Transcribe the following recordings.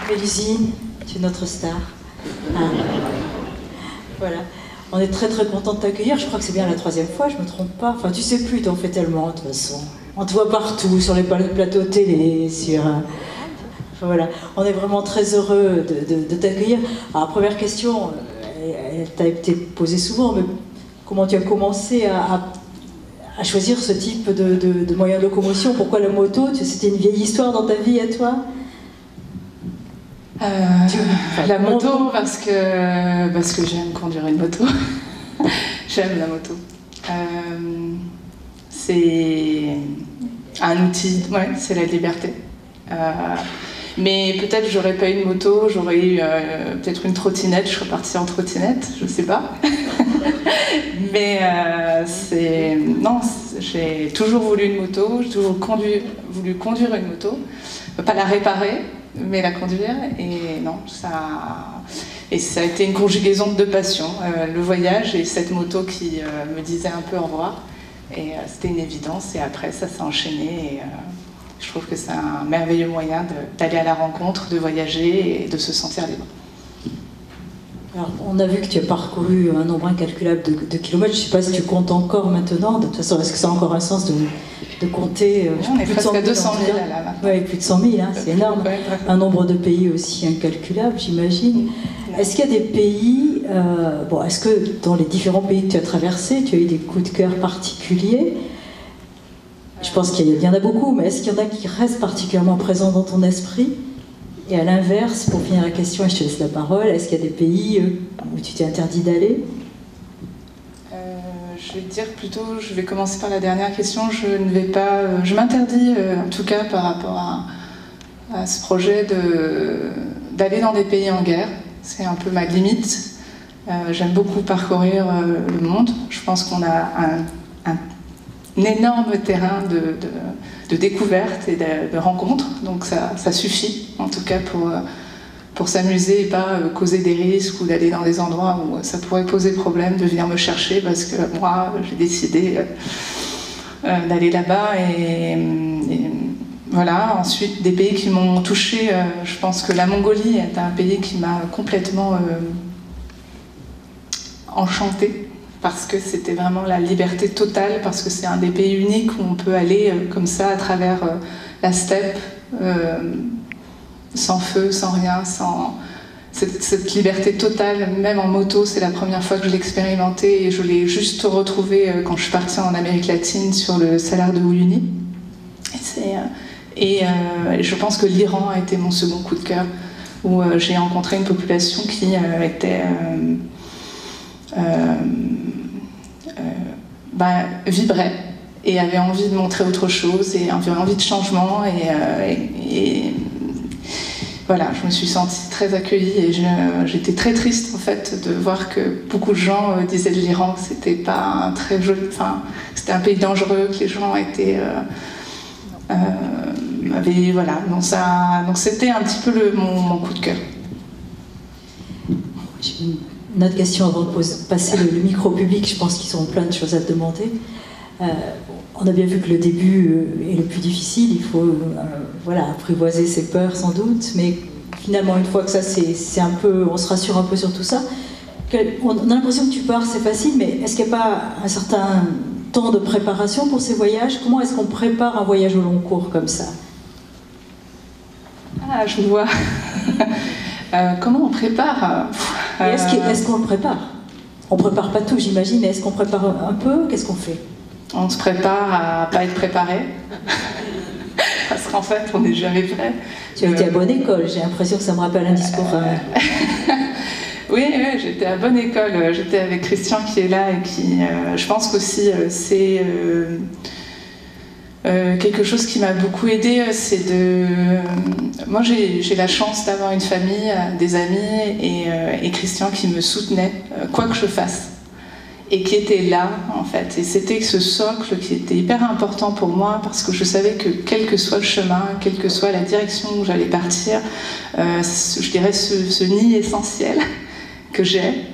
Mélusine, tu es notre star. Ah. Voilà. On est très très content de t'accueillir. Je crois que c'est bien la 3e fois, je me trompe pas. Enfin, tu sais plus, t'en fais tellement de toute façon. On te voit partout, sur les plateaux télé, sur... Enfin, voilà. On est vraiment très heureux de t'accueillir. Alors, première question, elle t'a été posée souvent, mais comment tu as commencé à choisir ce type de moyen de locomotion? Pourquoi la moto? C'était une vieille histoire dans ta vie à toi? La moto, parce que j'aime conduire une moto. J'aime la moto. C'est un outil, ouais, c'est la liberté. Mais peut-être j'aurais pas eu une moto, j'aurais eu peut-être une trottinette, je serais partie en trottinette, je sais pas. Mais non, j'ai toujours voulu une moto, j'ai toujours voulu conduire une moto, pas la réparer, mais la conduire, et non, ça a été une conjugaison de 2 passions, le voyage et cette moto qui me disait un peu au revoir, et c'était une évidence, et après ça s'est enchaîné, et je trouve que c'est un merveilleux moyen d'aller à la rencontre, de voyager et de se sentir libre. Alors, on a vu que tu as parcouru un nombre incalculable de kilomètres. Je ne sais pas si tu comptes encore maintenant. De toute façon, est-ce que ça a encore un sens de compter? On est presque à 200 000 là. Oui, plus de 100 000, hein, c'est énorme. Ouais, un nombre de pays aussi incalculable, j'imagine. Est-ce qu'il y a des pays... est-ce que dans les différents pays que tu as traversés, tu as eu des coups de cœur particuliers? Je pense qu'il y en a beaucoup, mais est-ce qu'il y en a qui restent particulièrement présents dans ton esprit? Et à l'inverse, pour finir la question, et je te laisse la parole, est-ce qu'il y a des pays où tu t'es interdit d'aller? Je vais dire plutôt, je vais commencer par la dernière question. Je m'interdis, en tout cas par rapport à ce projet, d'aller dans des pays en guerre. C'est un peu ma limite. J'aime beaucoup parcourir le monde. Je pense qu'on a un énorme terrain de découverte et de rencontres, donc ça suffit en tout cas pour s'amuser et pas causer des risques ou d'aller dans des endroits où ça pourrait poser problème de venir me chercher parce que moi j'ai décidé d'aller là-bas et voilà. Ensuite, des pays qui m'ont touchée, je pense que la Mongolie est un pays qui m'a complètement enchantée, parce que c'était vraiment la liberté totale, parce que c'est un des pays uniques où on peut aller comme ça à travers la steppe, sans feu, sans rien, sans cette liberté totale, même en moto. C'est la première fois que je l'ai expérimenté, et je l'ai juste retrouvé quand je suis partie en Amérique latine sur le Salar de Uyuni. Et je pense que l'Iran a été mon second coup de cœur, où j'ai rencontré une population qui était... vibrait et avait envie de montrer autre chose et avait envie de changement, et voilà, je me suis sentie très accueillie, et j'étais très triste en fait de voir que beaucoup de gens disaient de l'Iran que c'était pas un très joli, c'était un pays dangereux, que les gens étaient voilà, donc c'était un petit peu mon coup de cœur. Une autre question avant de passer le micro au public, je pense qu'ils auront plein de choses à te demander. On a bien vu que le début est le plus difficile, il faut apprivoiser ses peurs sans doute, mais finalement une fois que ça c'est un peu, on se rassure un peu sur tout ça, on a l'impression que tu pars, c'est facile, mais est-ce qu'il n'y a pas un certain temps de préparation pour ces voyages? Comment est-ce qu'on prépare un voyage au long cours comme ça? Ah, je vois. Comment on prépare? Est-ce qu'on le prépare? On ne prépare pas tout, j'imagine, mais est-ce qu'on prépare un peu? Qu'est-ce qu'on fait? On se prépare à pas être préparé. Parce qu'en fait, on n'est jamais prêt. Tu as été à bonne école, j'ai l'impression que ça me rappelle un discours... Oui, j'étais à bonne école. J'étais avec Christian qui est là et qui, je pense qu'aussi, c'est... quelque chose qui m'a beaucoup aidée, c'est de... Moi, j'ai la chance d'avoir une famille, des amis et Christian qui me soutenait, quoi que je fasse, et qui était là, en fait. Et c'était ce socle qui était hyper important pour moi, parce que je savais que quel que soit le chemin, quelle que soit la direction où j'allais partir, je dirais ce nid essentiel que j'ai,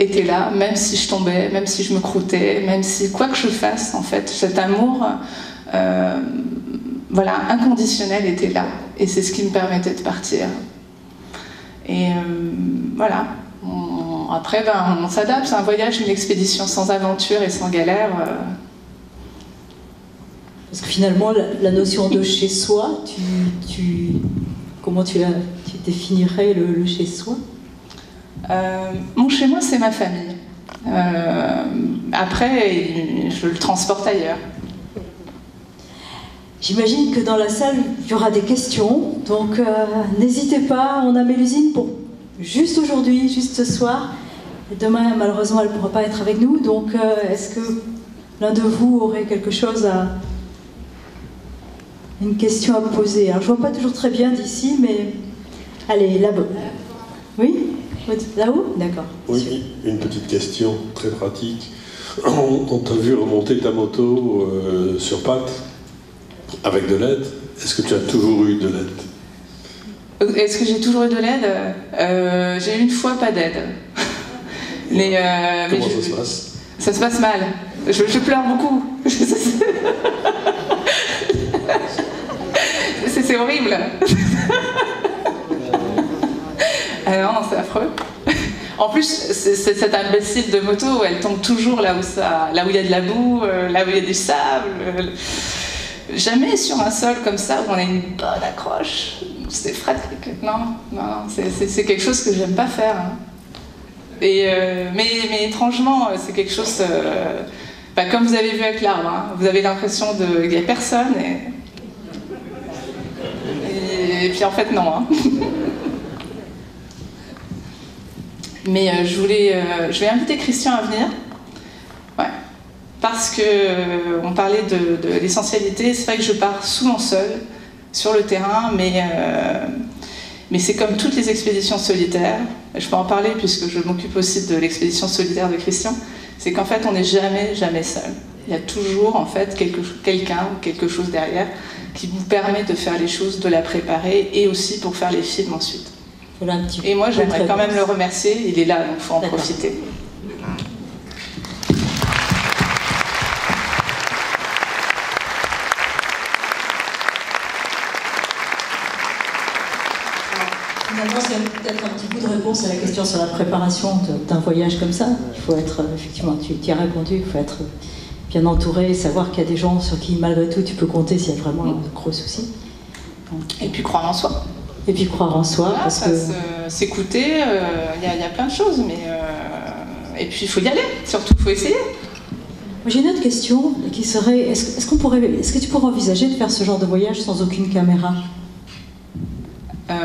était là, même si je tombais, même si je me croûtais, même si quoi que je fasse, en fait, cet amour voilà, inconditionnel était là. Et c'est ce qui me permettait de partir. Et voilà. Après, on s'adapte. C'est un voyage, une expédition sans aventure et sans galère. Parce que finalement, la notion de chez soi, comment tu définirais le chez soi? Mon chez moi, c'est ma famille. Après, je le transporte ailleurs. J'imagine que dans la salle, il y aura des questions. Donc, n'hésitez pas. On a Mélusine pour juste aujourd'hui, juste ce soir. Et demain, malheureusement, elle ne pourra pas être avec nous. Donc, est-ce que l'un de vous aurait quelque chose une question à poser? Alors, je ne vois pas toujours très bien d'ici, mais allez, là-bas. Oui? Là-haut? D'accord. Oui, une petite question très pratique. On t'a vu remonter ta moto sur pattes avec de l'aide. Est-ce que tu as toujours eu de l'aide? Est-ce que j'ai toujours eu de l'aide? J'ai eu une fois pas d'aide. Comment ça se passe? Ça se passe mal. Je pleure beaucoup. C'est horrible. Non, c'est affreux. En plus, cette imbécile de moto, elle tombe toujours là où il y a de la boue, là où il y a du sable. Jamais sur un sol comme ça où on a une bonne accroche. C'est pratique. Non, c'est quelque chose que j'aime pas faire. Hein. Mais étrangement, c'est quelque chose... comme vous avez vu avec l'arbre, hein, vous avez l'impression qu'il n'y a personne. Et puis en fait, non. Hein. Mais je vais inviter Christian à venir. Ouais. Parce qu'on parlait de l'essentialité. C'est vrai que je pars souvent seule sur le terrain, mais c'est comme toutes les expéditions solitaires. Je peux en parler puisque je m'occupe aussi de l'expédition solitaire de Christian. C'est qu'en fait, on n'est jamais seul. Il y a toujours en fait quelqu'un ou quelque chose derrière qui vous permet de faire les choses, de la préparer et aussi pour faire les films ensuite. Voilà un petit et moi, j'aimerais quand même le remercier. Il est là, donc il faut en profiter. Finalement, c'est peut-être un petit bout de réponse à la question sur la préparation d'un voyage comme ça. Il faut être, effectivement, tu y as répondu, il faut être bien entouré, savoir qu'il y a des gens sur qui, malgré tout, tu peux compter s'il y a vraiment un gros souci. Et puis croire en soi. Et puis croire en soi, voilà, parce que... S'écouter, y a plein de choses, mais... Et puis il faut y aller, surtout il faut essayer. J'ai une autre question qui serait, est-ce que tu pourrais envisager de faire ce genre de voyage sans aucune caméra?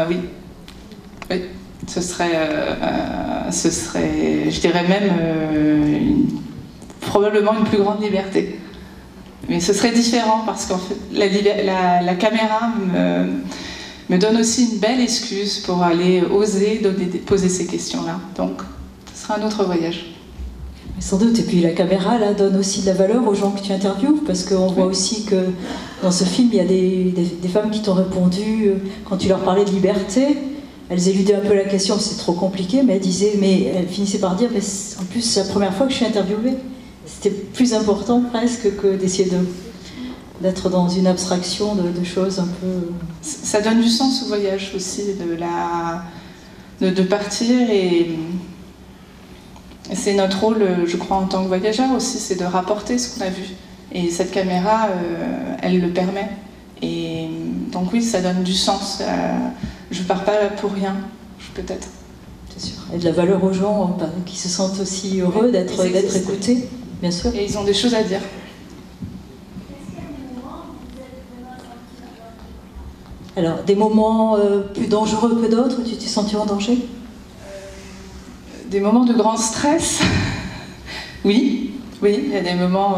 Oui. Oui. Ce serait, je dirais même, probablement une plus grande liberté. Mais ce serait différent parce qu'en fait, la caméra me donne aussi une belle excuse pour aller oser poser ces questions-là. Donc, ce sera un autre voyage. Sans doute. Et puis la caméra, là, donne aussi de la valeur aux gens que tu interviewes, parce qu'on voit aussi que dans ce film, il y a des femmes qui t'ont répondu, quand tu leur parlais de liberté, elles éludaient un peu la question, c'est trop compliqué, mais elles finissaient par dire, mais en plus, c'est la première fois que je suis interviewée. C'était plus important presque que d'essayer d'être dans une abstraction de choses un peu... Ça donne du sens au voyage aussi, de partir et c'est notre rôle, je crois, en tant que voyageur aussi, c'est de rapporter ce qu'on a vu. Et cette caméra, elle le permet. Et donc oui, ça donne du sens. Je pars pas pour rien, peut-être. C'est sûr. Et de la valeur aux gens qui se sentent aussi heureux d'être écoutés, bien sûr. Et ils ont des choses à dire. Alors, des moments plus dangereux que d'autres où tu t'es senti en danger? Des moments de grand stress. Oui, il y a des moments...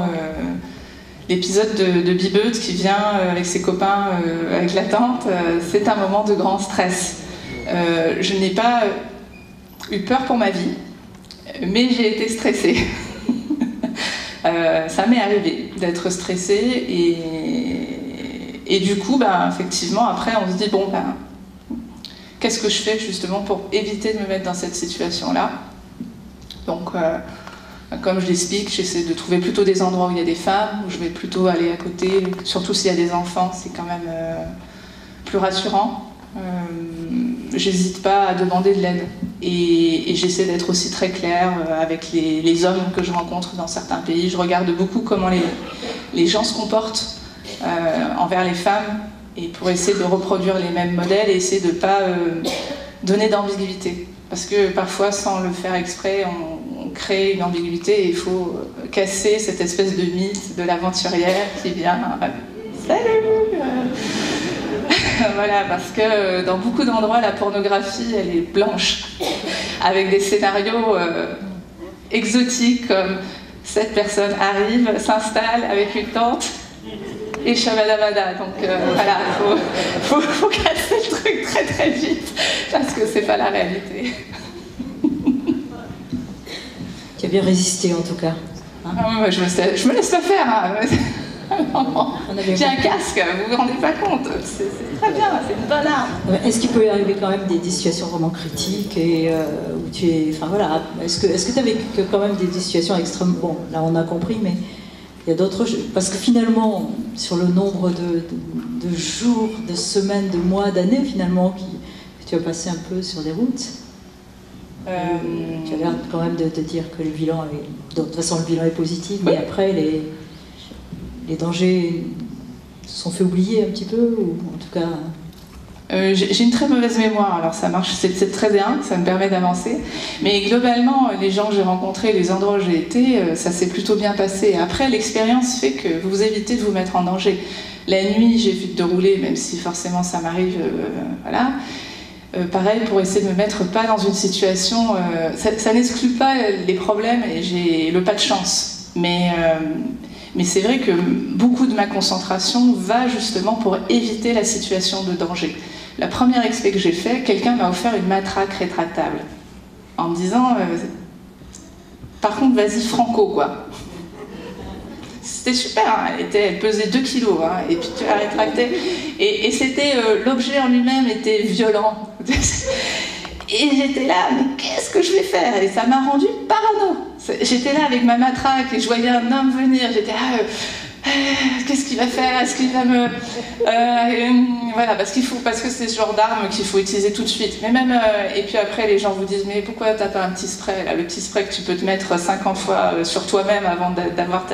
L'épisode de Bibeut qui vient avec ses copains, avec la tante, c'est un moment de grand stress. Je n'ai pas eu peur pour ma vie, mais j'ai été stressée. Ça m'est arrivé d'être stressée et du coup, effectivement, après, on se dit, bon, qu'est-ce que je fais justement pour éviter de me mettre dans cette situation-là? Donc, Comme je l'explique, j'essaie de trouver plutôt des endroits où il y a des femmes, où je vais plutôt aller à côté, surtout s'il y a des enfants, c'est quand même plus rassurant. J'hésite pas à demander de l'aide. Et j'essaie d'être aussi très claire avec les hommes que je rencontre dans certains pays. Je regarde beaucoup comment les gens se comportent envers les femmes, et pour essayer de reproduire les mêmes modèles et essayer de ne pas donner d'ambiguïté. Parce que parfois, sans le faire exprès, on crée une ambiguïté, et il faut casser cette espèce de mythe de l'aventurière qui vient « Salut !» Voilà, parce que dans beaucoup d'endroits, la pornographie, elle est blanche, avec des scénarios exotiques, comme cette personne arrive, s'installe avec une tente, et shabadabada. Donc voilà, faut casser le truc très très vite, parce que c'est pas la réalité. Tu as bien résisté en tout cas. Hein? Ah, je me laisse pas faire. Hein. J'ai un casque, vous vous rendez pas compte, c'est très bien, c'est une bonne arme. Est-ce qu'il peut y arriver quand même des situations vraiment critiques et où tu es, enfin voilà, est-ce que tu as vécu quand même des situations extrêmement, bon là on a compris, mais il y a d'autres choses, parce que finalement sur le nombre de jours, de semaines, de mois, d'années finalement que tu as passé un peu sur des routes, tu as l'air quand même de te dire que le bilan est, de toute façon le bilan est positif, mais après les dangers se sont fait oublier un petit peu, ou en tout cas... J'ai une très mauvaise mémoire, alors ça marche, c'est très bien, ça me permet d'avancer. Mais globalement, les gens que j'ai rencontrés, les endroits où j'ai été, ça s'est plutôt bien passé. Après, l'expérience fait que vous évitez de vous mettre en danger. La nuit, j'évite de rouler, même si forcément ça m'arrive, voilà. Pareil, pour essayer de me mettre pas dans une situation... ça n'exclut pas les problèmes, et j'ai le pas de chance. Mais c'est vrai que beaucoup de ma concentration va justement pour éviter la situation de danger. La première expé que j'ai fait, quelqu'un m'a offert une matraque rétractable, en me disant par contre, vas-y franco, quoi. C'était super, hein, elle pesait 2 kilos, hein, et puis tu la rétractais. Et c'était, l'objet en lui-même était violent. Et j'étais là, mais qu'est-ce que je vais faire? Et ça m'a rendu parano. J'étais là avec ma matraque et je voyais un homme venir. J'étais là, qu'est-ce qu'il va faire? Est-ce qu'il va me... voilà, parce que c'est ce genre d'arme qu'il faut utiliser tout de suite. Mais même, et puis après, les gens vous disent, mais pourquoi t'as pas un petit spray, là, le petit spray que tu peux te mettre 50 fois sur toi-même avant d'avoir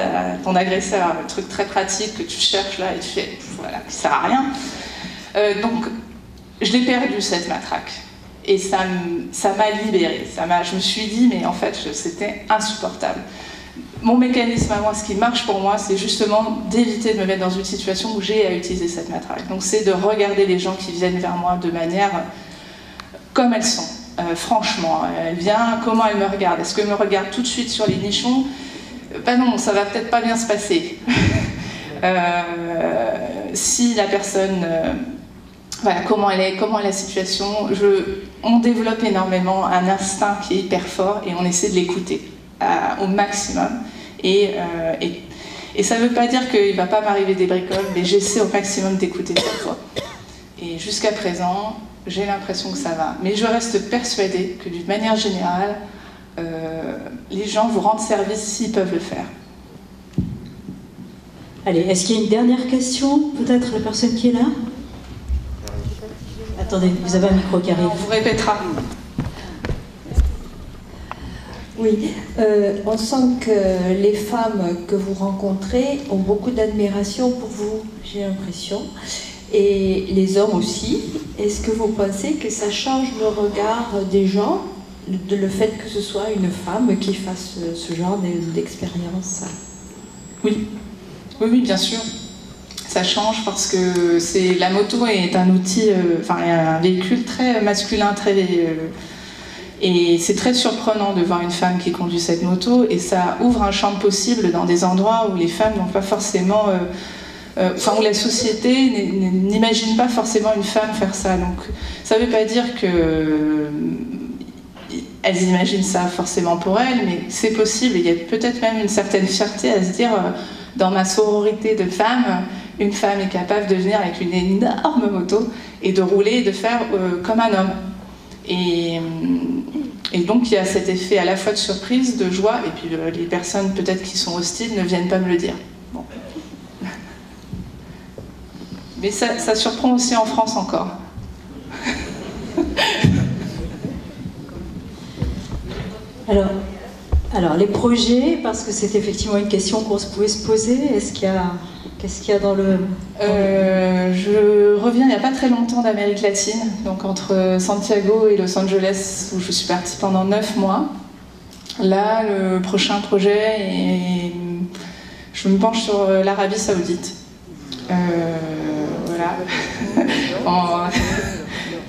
ton agresseur, le truc très pratique que tu cherches là et tu fais, voilà, qui sert à rien. Donc, je l'ai perdu, cette matraque. Et ça m'a libérée. Je me suis dit, mais en fait, c'était insupportable. Mon mécanisme à moi, ce qui marche pour moi, c'est justement d'éviter de me mettre dans une situation où j'ai à utiliser cette matraque. Donc c'est de regarder les gens qui viennent vers moi de manière comme elles sont. Franchement, elle vient, comment elle me regarde? Est-ce qu'elle me regarde tout de suite sur les nichons? Ben non, ça va peut-être pas bien se passer. Si la personne... voilà, comment elle est la situation. On développe énormément un instinct qui est hyper fort et on essaie de l'écouter au maximum. Et ça ne veut pas dire qu'il ne va pas m'arriver des bricoles, mais j'essaie au maximum d'écouter cette voix. Et jusqu'à présent, j'ai l'impression que ça va. Mais je reste persuadée que d'une manière générale, les gens vous rendent service s'ils peuvent le faire. Allez, est-ce qu'il y a une dernière question? Peut-être la personne qui est là? Attendez, vous avez un micro qui arrive. On vous répétera. Oui, on sent que les femmes que vous rencontrez ont beaucoup d'admiration pour vous, j'ai l'impression. Et les hommes aussi. Est-ce que vous pensez que ça change le regard des gens, le fait que ce soit une femme qui fasse ce genre d'expérience? Oui. Oui, bien sûr. Ça change parce que la moto est un outil, un véhicule très masculin, et c'est très surprenant de voir une femme qui conduit cette moto, et ça ouvre un champ possible dans des endroits où les femmes n'ont pas forcément, où la société n'imagine pas forcément une femme faire ça. Donc ça ne veut pas dire que elles imaginent ça forcément pour elles, mais c'est possible. Il y a peut-être même une certaine fierté à se dire, dans ma sororité de femmes, une femme est capable de venir avec une énorme moto et de rouler et de faire comme un homme. Et Et donc il y a cet effet à la fois de surprise, de joie, et puis les personnes peut-être qui sont hostiles ne viennent pas me le dire. Bon. Mais ça surprend aussi en France encore. Alors, les projets, parce que c'est effectivement une question qu'on pouvait se poser, qu'est-ce qu'il y a dans le... Je reviens il n'y a pas très longtemps d'Amérique latine, donc entre Santiago et Los Angeles, où je suis partie pendant 9 mois. Là, le prochain projet, je me penche sur l'Arabie Saoudite. Voilà.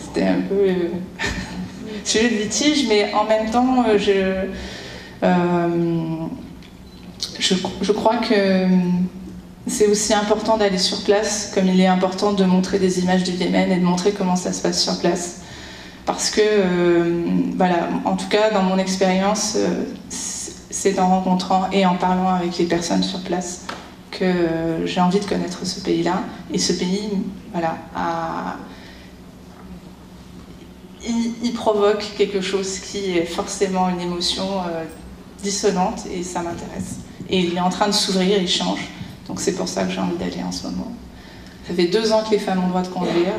C'était un peu sujet de litige, mais en même temps, je crois que c'est aussi important d'aller sur place, comme il est important de montrer des images du Yémen et de montrer comment ça se passe sur place. Parce que, voilà, en tout cas, dans mon expérience, c'est en rencontrant et en parlant avec les personnes sur place que j'ai envie de connaître ce pays-là. Et ce pays, voilà, il provoque quelque chose qui est forcément une émotion dissonante, et ça m'intéresse. Et il est en train de s'ouvrir, il change. Donc c'est pour ça que j'ai envie d'aller en ce moment. Ça fait 2 ans que les femmes ont le droit de conduire.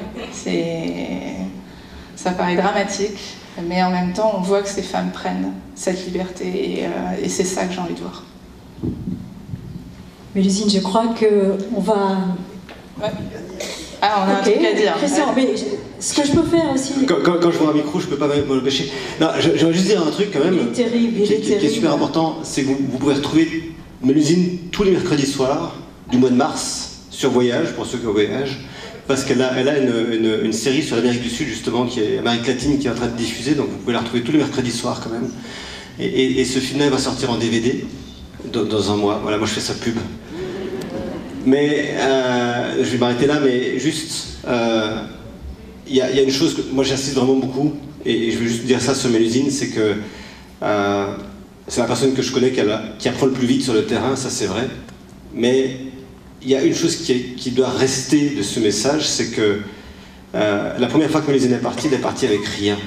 Ça paraît dramatique, mais en même temps, on voit que ces femmes prennent cette liberté, et c'est ça que j'ai envie de voir. Mélusine, je crois qu'on va... Ouais. Ah, on a un truc à dire. Christian, mais ce que je peux faire aussi... Quand je vois un micro, je peux pas m'en empêcher. Non, j'aimerais juste dire un truc quand même qui est super important, c'est que vous pouvez retrouver Mélusine tous les mercredis soirs du mois de mars sur Voyage, pour ceux qui voyagent, parce qu'elle a une série sur l'Amérique du Sud, justement, qui est Amérique latine, qui est en train de diffuser, donc vous pouvvais la retrouver tous les mercredis soirs quand même. Et ce film-là va sortir en DVD dans un mois. Voilà, moi je fais sa pub. Mais je vais m'arrêter là, mais juste, il y a une chose que moi j'insiste vraiment beaucoup, et je vais juste dire ça sur Mélusine, c'est que c'est la personne que je connais qui apprend le plus vite sur le terrain, ça c'est vrai. Mais il y a une chose qui doit rester de ce message, c'est que la première fois que Mélusine est partie, elle est partie avec rien.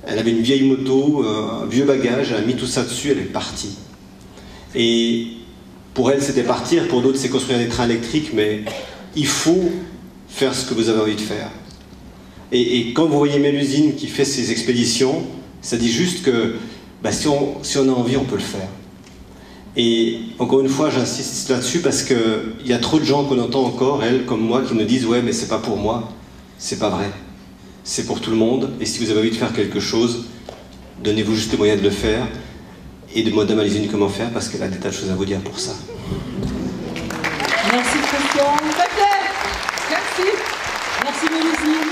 Elle avait une vieille moto, un vieux bagage, elle a mis tout ça dessus, elle est partie. Et pour elle, c'était partir, pour d'autres, c'est construire des trains électriques, mais il faut faire ce que vous avez envie de faire. Et quand vous voyez Mélusine qui fait ses expéditions, ça dit juste que bah, si on a envie, on peut le faire. Et encore une fois, j'insiste là-dessus parce qu'il y a trop de gens qu'on entend encore, elles comme moi, qui nous disent « ouais, mais c'est pas pour moi ». C'est pas vrai. C'est pour tout le monde, et si vous avez envie de faire quelque chose, donnez-vous juste les moyens de le faire, et demandez à Mélusine comment faire, parce qu'elle a des tas de choses à vous dire pour ça. Merci Christian. Merci. Merci Mélusine.